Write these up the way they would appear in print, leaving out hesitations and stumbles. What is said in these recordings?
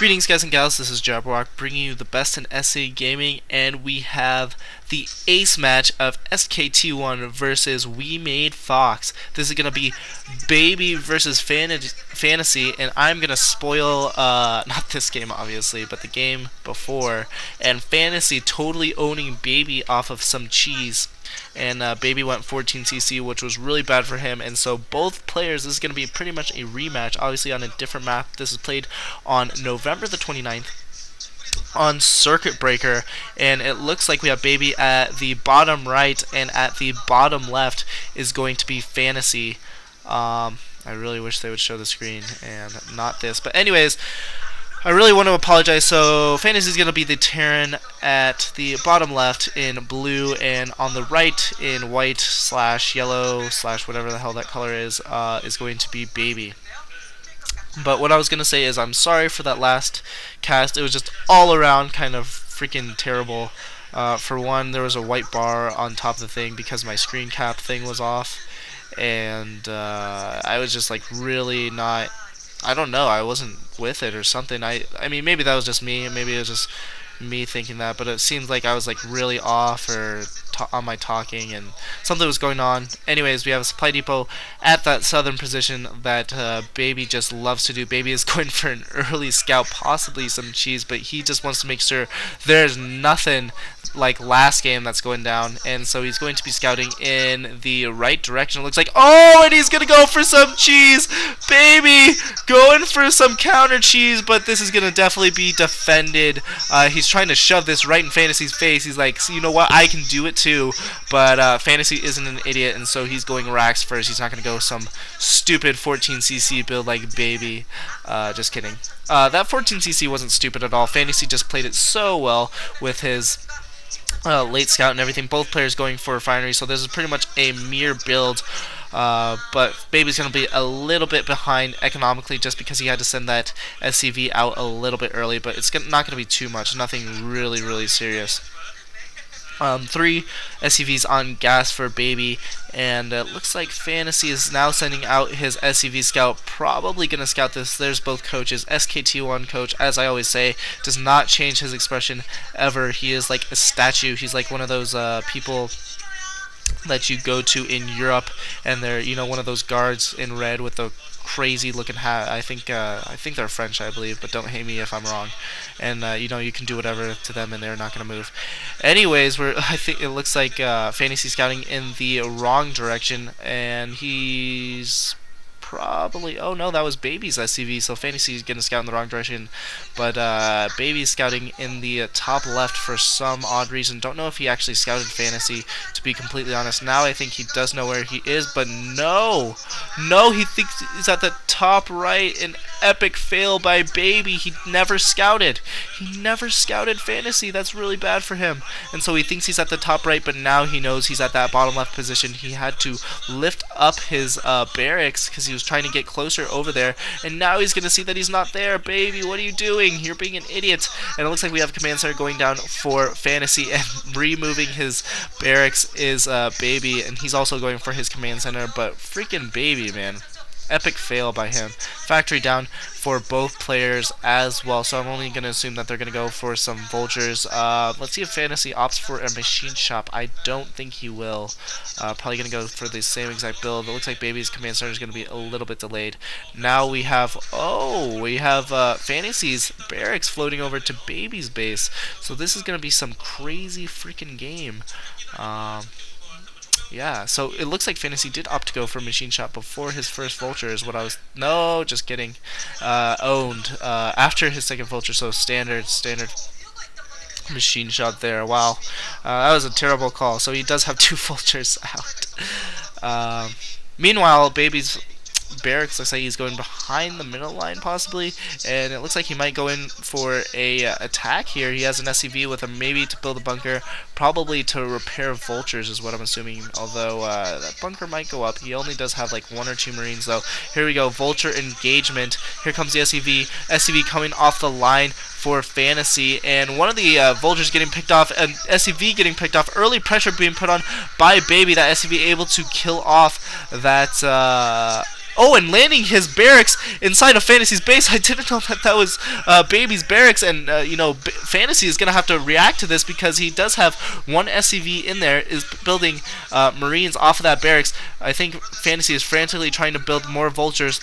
Greetings guys and gals, this is Jabberwock bringing you the best in SA gaming, and we have the ace match of SKT1 versus WeMade FOX. This is going to be Baby versus Fantasy, and I'm going to spoil, not this game obviously, but the game before, and Fantasy totally owning Baby off of some cheese. And Baby went 14cc, which was really bad for him, and so both players, this is going to be pretty much a rematch, obviously on a different map. This is played on November the 29th on Circuit Breaker, and it looks like we have Baby at the bottom right, and at the bottom left is going to be Fantasy. I really wish they would show the screen and not this, but anyways, I really want to apologize. So Fantasy is going to be the Terran at the bottom left in blue, and on the right in white / yellow / whatever the hell that color is going to be Baby. But what I was going to say is I'm sorry for that last cast. It was just all around kind of freaking terrible. For one, there was a white bar on top of the thing because my screen cap thing was off, and I was just like really not, I don't know, I wasn't with it or something. I mean, maybe that was just me, maybe it was just me thinking that, but it seems like I was like really off or on my talking, and something was going on. Anyways, we have a supply depot at that southern position that Baby just loves to do. Baby is going for an early scout, possibly some cheese, but he just wants to make sure there's nothing like last game that's going down, and so he's going to be scouting in the right direction. It looks like, oh, and he's gonna go for some cheese. Baby going for some counter cheese, but this is gonna definitely be defended. He's trying to shove this right in Fantasy's face. He's like, so you know what, I can do it too, but Fantasy isn't an idiot, and so he's going racks first. He's not gonna go some stupid 14cc build like Baby. Just kidding. That 14cc wasn't stupid at all. Fantasy just played it so well with his late scout and everything. Both players going for refinery, so this is pretty much a mere build. But Baby's going to be a little bit behind economically just because he had to send that SCV out a little bit early, but it's not going to be too much, nothing really serious. 3 SCVs on gas for Baby, and it looks like Fantasy is now sending out his SCV scout, probably going to scout this. There's both coaches. SKT1 coach, as I always say, does not change his expression ever. He is like a statue. He's like one of those people that you go to in Europe, and they're, you know, one of those guards in red with the crazy looking hat. I think they're French, I believe, but don't hate me if I'm wrong. And you know, you can do whatever to them and they're not gonna move. Anyways, I think it looks like Fantasy scouting in the wrong direction, and he's probably, oh no, that was Baby's SCV, so Fantasy is gonna scout in the wrong direction, but Baby's scouting in the top left for some odd reason. Don't know if he actually scouted Fantasy, to be completely honest. Now I think he does know where he is, but no, he thinks he's at the top right. An epic fail by Baby. He never scouted Fantasy. That's really bad for him, and so he thinks he's at the top right, but now he knows he's at that bottom left position. He had to lift up his barracks because he was trying to get closer over there, and now he's gonna see that he's not there. Baby, what are you doing? You're being an idiot. And it looks like we have a command center going down for Fantasy, and removing his barracks is Baby, and he's also going for his command center, but freaking Baby, man. Epic fail by him. Factory down for both players as well, so I'm only going to assume that they're going to go for some vultures. Let's see if Fantasy opts for a machine shop. I don't think he will. Probably going to go for the same exact build. It looks like Baby's command center is going to be a little bit delayed. Now we have, Fantasy's barracks floating over to Baby's base, so this is going to be some crazy freaking game. Yeah, so it looks like Fantasy did opt to go for machine shop before his first vulture is what I was, no, just kidding, owned after his second vulture, so standard machine shot there. Wow, that was a terrible call. So he does have 2 vultures out. Meanwhile, Baby's barracks looks like he's going behind the middle line possibly, and it looks like he might go in for a attack here. He has an SCV with him, maybe to build a bunker, probably to repair vultures is what I'm assuming, although that bunker might go up. He only does have like 1 or 2 marines though. Here we go, vulture engagement. Here comes the SCV coming off the line for Fantasy, and one of the vultures getting picked off, an SCV getting picked off, early pressure being put on by Baby. That SCV able to kill off that Oh, and landing his barracks inside of Fantasy's base. I didn't know that that was Baby's barracks, and you know, Fantasy is gonna have to react to this because he does have one SCV in there, is building Marines off of that barracks. I think Fantasy is frantically trying to build more vultures.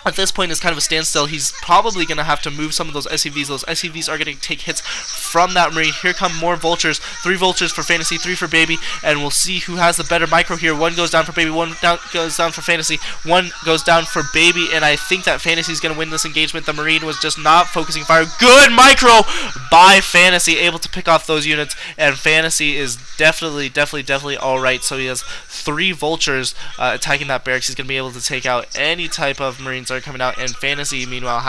At this point, it's kind of a standstill. He's probably going to have to move some of those SCVs. Those SCVs are going to take hits from that Marine. Here come more vultures. 3 vultures for Fantasy, 3 for Baby. And we'll see who has the better micro here. 1 goes down for Baby, 1 goes down for Fantasy, 1 goes down for Baby. And I think that Fantasy is going to win this engagement. The Marine was just not focusing fire. Good micro by Fantasy, able to pick off those units. And Fantasy is definitely alright. So he has 3 vultures attacking that barracks. He's going to be able to take out any type of Marines are coming out, and Fantasy meanwhile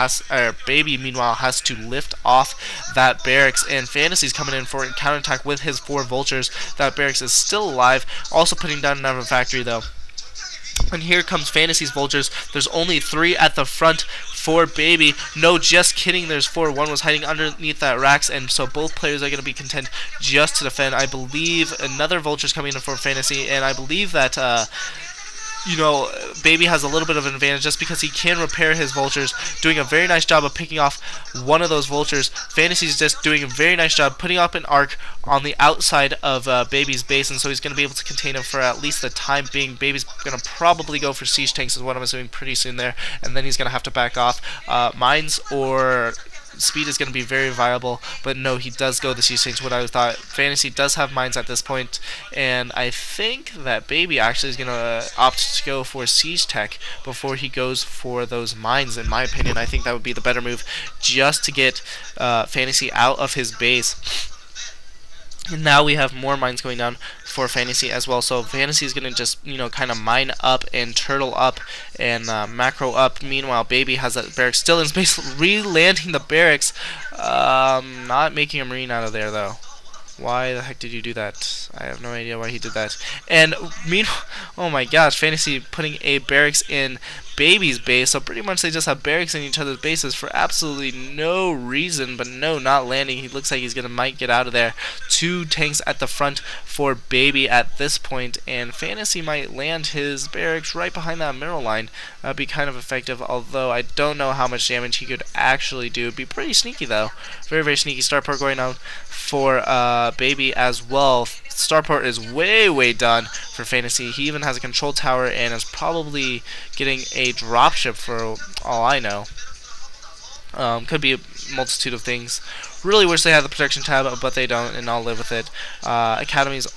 Baby meanwhile has to lift off that barracks, and Fantasy's coming in for a counterattack with his 4 vultures. That barracks is still alive, also putting down another factory though. And here comes Fantasy's vultures. There's only 3 at the front for Baby. No, just kidding, there's 4. 1 was hiding underneath that racks, and so both players are going to be content just to defend. I believe another vulture's coming in for Fantasy, and I believe that you know, Baby has a little bit of an advantage just because he can repair his vultures, doing a very nice job of picking off one of those vultures. Fantasy's just doing a very nice job putting up an arc on the outside of Baby's base, and so he's going to be able to contain him for at least the time being. Baby's going to probably go for siege tanks is what I'm assuming pretty soon there, and then he's going to have to back off. Mines or speed is going to be very viable, but no, he does go the siege tanks. What I thought, Fantasy does have mines at this point, and I think that Baby actually is going to opt to go for siege tech before he goes for those mines. In my opinion, I think that would be the better move, just to get Fantasy out of his base. And now we have more mines going down for Fantasy as well. So Fantasy is going to just, you know, kind of mine up and turtle up and macro up. Meanwhile, Baby has that barracks still in space, re-landing the barracks. Not making a Marine out of there, though. Why the heck did you do that? I have no idea why he did that. And meanwhile, oh my gosh, Fantasy putting a barracks in Baby's base, so pretty much they just have barracks in each other's bases for absolutely no reason. But no, not landing. He looks like he's might get out of there. 2 tanks at the front for Baby at this point, and Fantasy might land his barracks right behind that mineral line. That'd be kind of effective, although I don't know how much damage he could actually do. It'd be pretty sneaky though, very sneaky. Starport going out for Baby as well. Starport is way done for Fantasy. He even has a control tower and is probably getting a dropship for all I know. Could be a multitude of things. Really wish they had the protection tab, but they don't, and I'll live with it. Academy's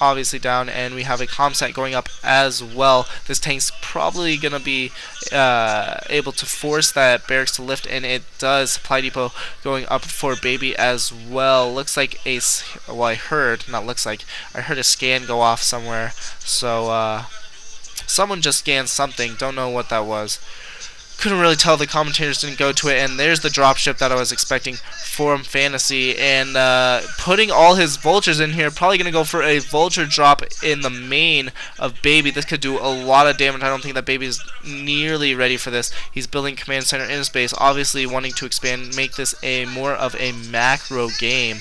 obviously down, and we have a comsat going up as well. This tank's probably going to be able to force that barracks to lift, and it does. Supply depot going up for Baby as well. Looks like a, well, I heard a scan go off somewhere, so someone just scanned something, don't know what that was. Couldn't really tell, the commentators didn't go to it, and there's the dropship that I was expecting from Fantasy, and putting all his vultures in here, probably going to go for a vulture drop in the main of Baby. This could do a lot of damage. I don't think that Baby is nearly ready for this. He's building command center in space, obviously wanting to expand, make this a more of a macro game.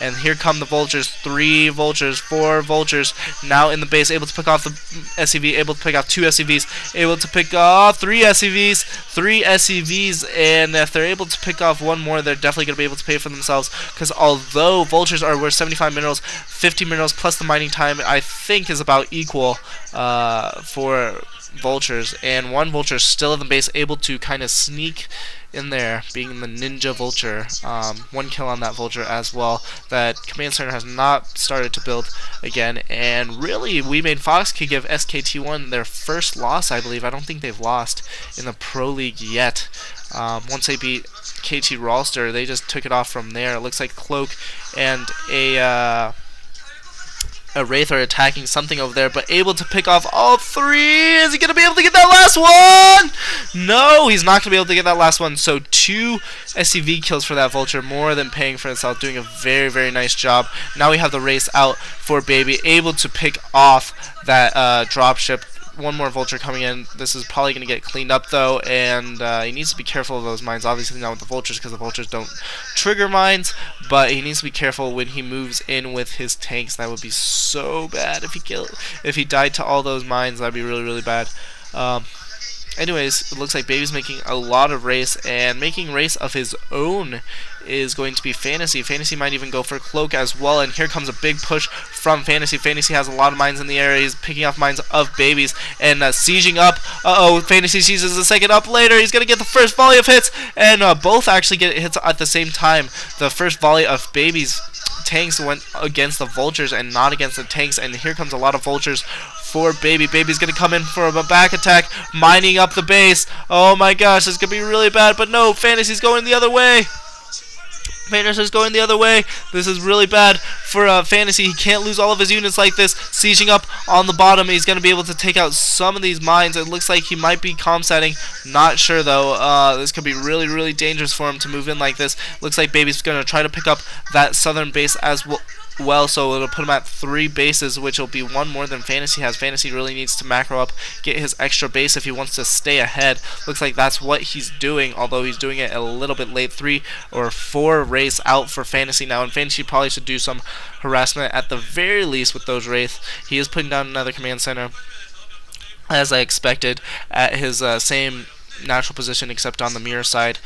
And here come the vultures, 3 vultures, 4 vultures, now in the base, able to pick off the SCV, able to pick off 2 SCVs, able to pick off 3 SCVs, and if they're able to pick off 1 more, they're definitely going to be able to pay for themselves, because although vultures are worth 75 minerals, 50 minerals plus the mining time, I think is about equal for vultures, and 1 vulture still in the base, able to kind of sneak in there, being the ninja vulture. 1 kill on that vulture as well. That command center has not started to build again, and really WeMade FOX could give SKT1 their first loss, I believe. I don't think they've lost in the Pro League yet. Once they beat KT Rolster, they just took it off from there. It looks like Cloak and a Wraith are attacking something over there, but able to pick off all 3. Is he going to be able to get that last one? No, he's not going to be able to get that last one. So 2 SCV kills for that vulture, more than paying for itself, doing a very nice job. Now we have the race out for Baby, able to pick off that dropship. 1 more vulture coming in. This is probably going to get cleaned up though, and he needs to be careful of those mines. Obviously not with the vultures, because the vultures don't trigger mines, but he needs to be careful when he moves in with his tanks. That would be so bad if he died to all those mines. That'd be really bad. anyways, it looks like Baby's making a lot of race, and making race of his own is going to be Fantasy. Fantasy might even go for Cloak as well, and here comes a big push from Fantasy. Fantasy has a lot of mines in the area. He's picking off mines of Babies and sieging up. Fantasy seizes the second up later. He's going to get the first volley of hits, and both actually get hits at the same time. The first volley of Babies tanks went against the vultures and not against the tanks, and here comes a lot of vultures for Baby. Baby's gonna come in for a back attack, mining up the base. Oh my gosh, this could be really bad, but no, Fantasy's going the other way. Fantasy's going the other way. This is really bad for Fantasy. He can't lose all of his units like this. Sieging up on the bottom. He's going to be able to take out some of these mines. It looks like he might be comsetting. Not sure though. This could be really, really dangerous for him to move in like this. Looks like Baby's going to try to pick up that southern base as well, so it'll put him at 3 bases, which will be 1 more than Fantasy has. Fantasy really needs to macro up, get his extra base if he wants to stay ahead. Looks like that's what he's doing, although he's doing it a little bit late. 3 or 4 race out for Fantasy now, and Fantasy probably should do some harassment at the very least with those Wraiths. He is putting down another command center, as I expected, at his same natural position except on the mirror side.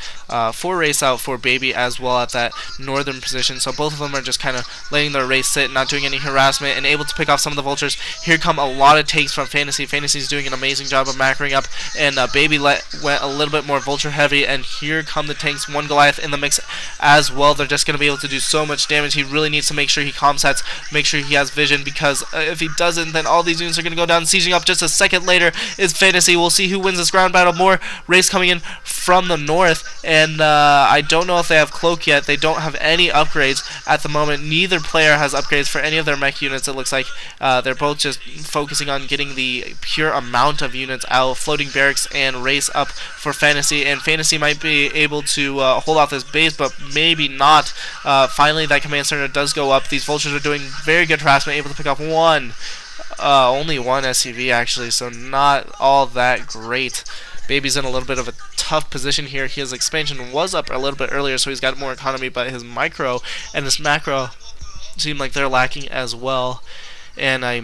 4 race out for Baby as well at that northern position, so both of them are just kind of letting their race sit, not doing any harassment, and able to pick off some of the vultures. Here come a lot of takes from Fantasy. Fantasy's doing an amazing job of macroing up, and Baby went a little bit more vulture heavy, and here come the tanks. 1 Goliath in the mix as well. They're just going to be able to do so much damage. He really needs to make sure he comsets, make sure he has vision, because if he doesn't, then all these units are going to go down. Sieging up just a second later is Fantasy. We'll see who wins this ground battle more. Race coming in from the north, and I don't know if they have Cloak yet. They don't have any upgrades at the moment. Neither player has upgrades for any of their mech units. It looks like they're both just focusing on getting the pure amount of units out. Floating barracks and race up for Fantasy, and Fantasy might be able to hold off this base, but maybe not. Finally, that command center does go up. These vultures are doing very good harassment, able to pick off only one SCV actually, so not all that great. Baby's in a little bit of a tough position here. His expansion was up a little bit earlier, so he's got more economy, but his micro and his macro seem like they're lacking as well. And I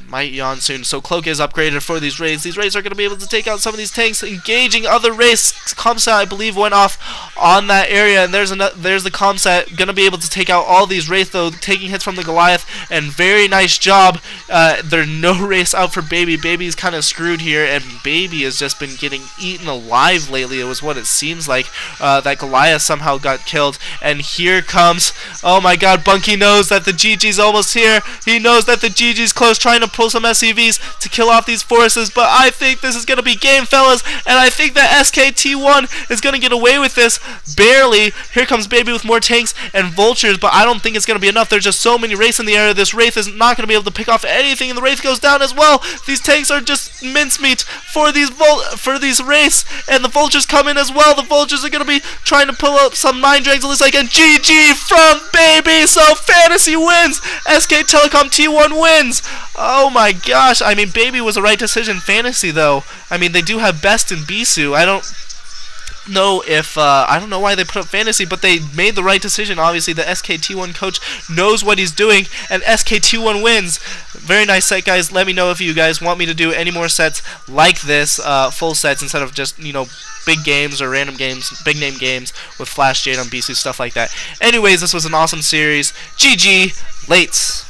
might yawn soon. So Cloak is upgraded for these raids. These raids are going to be able to take out some of these tanks, engaging other raids. Comsat, I believe, went off on that area, and there's the Comsat going to be able to take out all these raids, though, taking hits from the Goliath, and very nice job. There's no race out for Baby. Baby's kind of screwed here, and Baby has just been getting eaten alive lately. It was what it seems like. That Goliath somehow got killed, and here comes, oh my god, Bunky knows that the GG's almost here. He knows that the GG's close, trying to pull some SCVs to kill off these forces, but I think this is going to be game, fellas, and I think that SKT1 is going to get away with this, barely. Here comes Baby with more tanks and vultures, but I don't think it's going to be enough. There's just so many Wraiths in the area. This Wraith is not going to be able to pick off anything, and the Wraith goes down as well. These tanks are just mincemeat for these Wraiths, and the vultures come in as well. The vultures are going to be trying to pull up some mine drags, it looks like, and GG from Baby, so Fantasy wins. SK Telecom T1 wins. Oh my gosh, I mean, Baby was the right decision. Fantasy, though, I mean, they do have Best in Bisu. I don't know if I don't know why they put up Fantasy, but they made the right decision. Obviously, the SKT1 coach knows what he's doing, and SKT1 wins. Very nice set, guys. Let me know if you guys want me to do any more sets like this, full sets, instead of just, you know, big games or random games, big name games with Flash Jade on Bisu, stuff like that. Anyways, this was an awesome series. GG, lates.